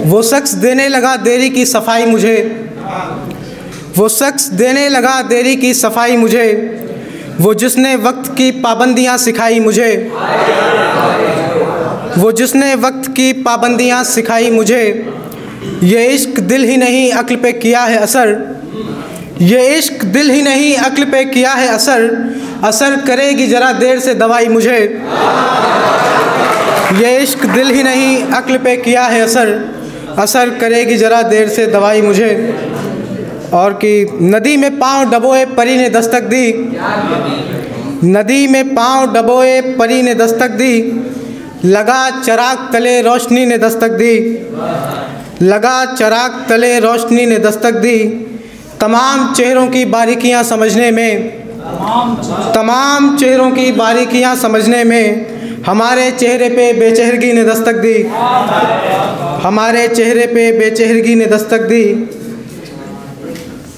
वो शख्स देने लगा देरी की सफाई मुझे, वो शख्स देने लगा देरी की सफाई मुझे, वो जिसने वक्त की पाबंदियाँ सिखाई मुझे, वो जिसने वक्त की पाबंदियाँ सिखाई मुझे। ये इश्क दिल ही नहीं अक्ल पे किया है असर, ये इश्क दिल ही नहीं अक्ल पे किया है असर, असर करेगी ज़रा देर से दवाई मुझे। ये इश्क दिल ही नहीं अक्ल पे किया है असर, असर करेगी ज़रा देर से दवाई मुझे। और कि नदी में पाँव डबोए परी ने दस्तक दी, नदी में पाँव डबोए परी ने दस्तक दी, लगा चिराग तले रोशनी ने दस्तक दी, लगा चिराग तले रोशनी ने दस्तक दी। तमाम चेहरों की बारीकियां समझने में, तमाम चेहरों की बारीकियां समझने में हमारे चेहरे पे बेचेहरगी ने दस्तक दी, हमारे चेहरे पे बेचेहरगी ने दस्तक दी।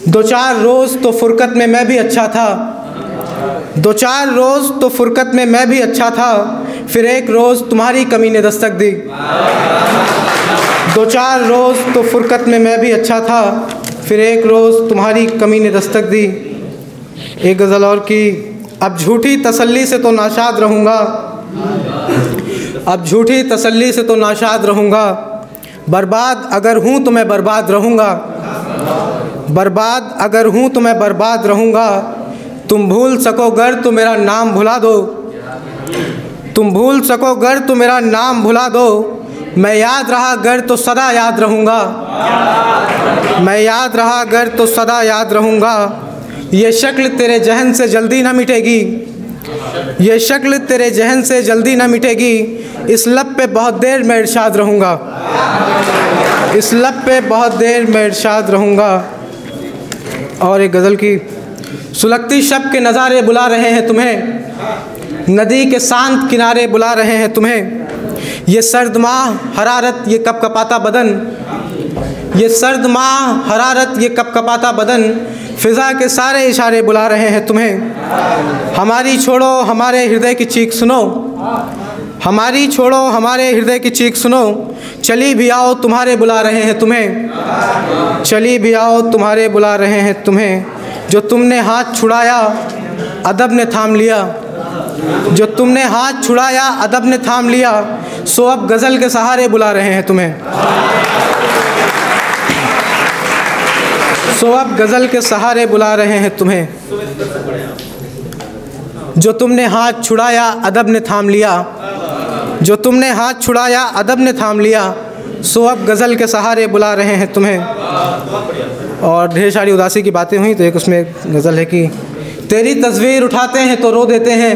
दो चार रोज़ तो फुरकत में मैं भी अच्छा था, दो चार रोज़ तो फुरकत में मैं भी अच्छा था, फिर एक रोज़ तुम्हारी कमी ने दस्तक दी। दो चार रोज़ तो फुरकत में मैं भी अच्छा था, फिर एक रोज़ तुम्हारी कमी ने दस्तक दी। एक गज़ल और की, अब झूठी तसल्ली से तो नाशाद रहूँगा, अब झूठी तसल्ली से तो नाशाद रहूँगा, बर्बाद अगर हूँ तो मैं बर्बाद रहूँगा, बर्बाद अगर हूँ तो मैं बर्बाद रहूँगा। तुम भूल सको गर तो मेरा नाम भुला दो, तुम भूल सको गर तो मेरा नाम भुला दो, मैं याद रहा गर तो सदा याद रहूँगा, मैं याद रहा गर तो सदा याद रहूँगा। ये शक्ल तेरे जहन से जल्दी ना मिटेगी, ये शक्ल तेरे जहन से जल्दी ना मिटेगी, इस लब पे बहुत देर मैं इरशाद रहूँगा, इस लब पे बहुत देर मैं इरशाद रहूँगा। और एक गज़ल की, सुलगती शब के नज़ारे बुला रहे हैं तुम्हें, नदी के शांत किनारे बुला रहे हैं तुम्हें, ये सर्द माह हरारत ये कपकपाता बदन, ये सर्द माह हरारत ये कपकपाता बदन, फ़िज़ा के सारे इशारे बुला रहे हैं तुम्हें। हमारी छोड़ो हमारे हृदय की चीख सुनो, हमारी छोड़ो हमारे हृदय की चीख सुनो, चली भी आओ तुम्हारे बुला रहे हैं तुम्हें, चली भी आओ तुम्हारे बुला रहे हैं तुम्हें। जो तुमने हाथ छुड़ाया अदब ने थाम लिया, जो तुमने हाथ छुड़ाया अदब ने थाम लिया, सो अब गज़ल के सहारे बुला रहे हैं तुम्हें, सो अब गज़ल के सहारे बुला रहे हैं तुम्हें। जो तुमने हाथ छुड़ाया अदब ने थाम लिया, जो तुमने हाथ छुड़ाया अदब ने थाम लिया, सो अब गज़ल के सहारे बुला रहे हैं तुम्हें। और ढेर सारी उदासी की बातें हुई, तो एक उसमें गज़ल है कि तेरी तस्वीर उठाते हैं तो रो देते हैं,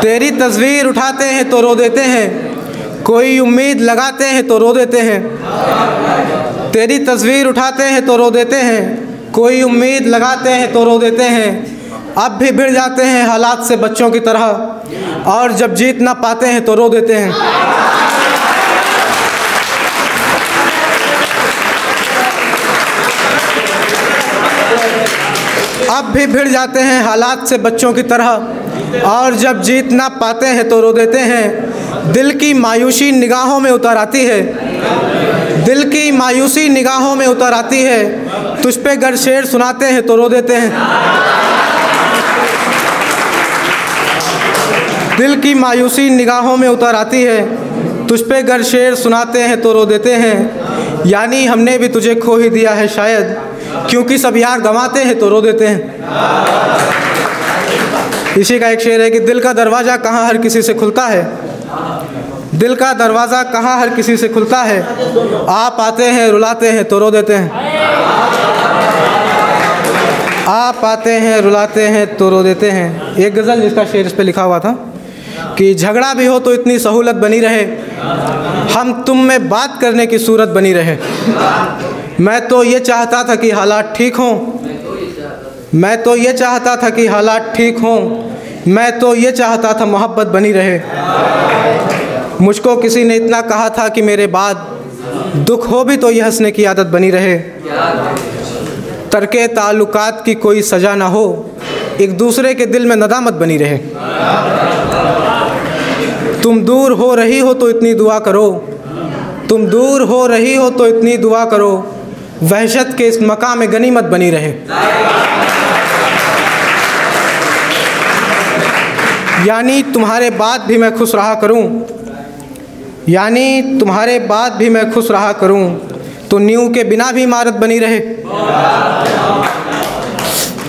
तेरी तस्वीर उठाते हैं तो रो देते हैं, कोई उम्मीद लगाते हैं तो रो देते हैं, तेरी तस्वीर उठाते हैं तो रो देते हैं, कोई उम्मीद लगाते हैं तो रो देते हैं। अब भी भिड़ जाते हैं हालात से बच्चों की तरह, और जब जीत ना पाते हैं तो रो देते हैं। अब भी भिड़ जाते हैं हालात से बच्चों की तरह, और जब जीत ना पाते हैं तो रो देते हैं। दिल की मायूसी निगाहों में उतर आती है, दिल की मायूसी निगाहों में उतर आती है, तुझ पे गर शेर सुनाते हैं तो रो देते हैं। दिल की मायूसी निगाहों में उतर आती है, तुझ पे गर शेर सुनाते हैं तो रो देते हैं। यानी हमने भी तुझे खो ही दिया है शायद, क्योंकि सब यार गंवाते हैं तो रो देते हैं। इसी का एक शेर है कि दिल का दरवाज़ा कहाँ हर किसी से खुलता है, दिल का दरवाज़ा कहाँ हर किसी से खुलता है, आप आते हैं रुलाते हैं तो रो देते हैं, आप आते हैं रुलाते हैं तो रो देते हैं। एक गज़ल जिसका शेर इस पे लिखा हुआ था कि झगड़ा भी हो तो इतनी सहूलत बनी रहे, हम तुम में बात करने की सूरत बनी रहे। मैं तो ये चाहता था कि हालात ठीक हों, मैं तो ये चाहता था कि हालात ठीक हों, मैं तो ये चाहता था मोहब्बत बनी रहे। मुझको किसी ने इतना कहा था कि मेरे बाद दुख हो भी तो ये हंसने की आदत बनी रहे। तर्के ताल्लुकात की कोई सज़ा ना हो, एक दूसरे के दिल में नदामत बनी रहे। तुम दूर हो रही हो तो इतनी दुआ करो, तुम दूर हो रही हो तो इतनी दुआ करो, वहशत के इस मकाम में गनीमत बनी रहे। यानी तुम्हारे बाद भी मैं खुश रहा करूं, यानी तुम्हारे बाद भी मैं खुश रहा करूं, तो नींव के बिना भी इमारत बनी रहे।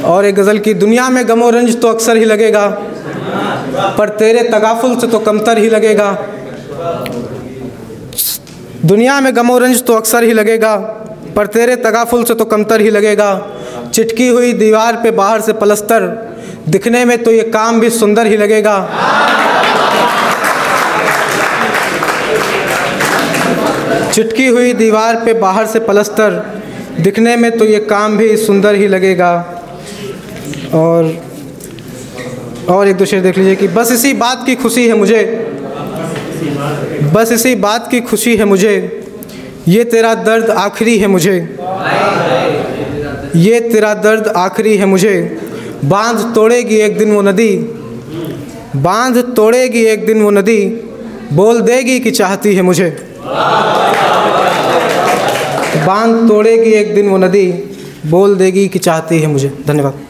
और एक गज़ल की, दुनिया में गमो रंज तो अक्सर ही लगेगा, पर तेरे तगाफुल से तो कमतर ही लगेगा। दुनिया में गमो रंज तो अक्सर ही लगेगा, पर तेरे तगाफुल से तो कमतर ही लगेगा। चिटकी हुई दीवार पे बाहर से पलस्तर, दिखने में तो ये काम भी सुंदर ही लगेगा। चिटकी हुई दीवार पे बाहर से पलस्तर, दिखने में तो ये काम भी सुंदर ही लगेगा। और एक दो शेर देख लीजिए कि बस इसी बात की खुशी है मुझे, बस इसी बात की खुशी है मुझे, ये तेरा दर्द आखिरी है मुझे, ये तेरा दर्द आखिरी है मुझे। बांध तोड़ेगी एक दिन वो नदी, बांध तोड़ेगी एक दिन वो नदी, बोल देगी कि चाहती है मुझे। बांध तोड़ेगी एक दिन वो नदी, बोल देगी कि चाहती है मुझे। धन्यवाद।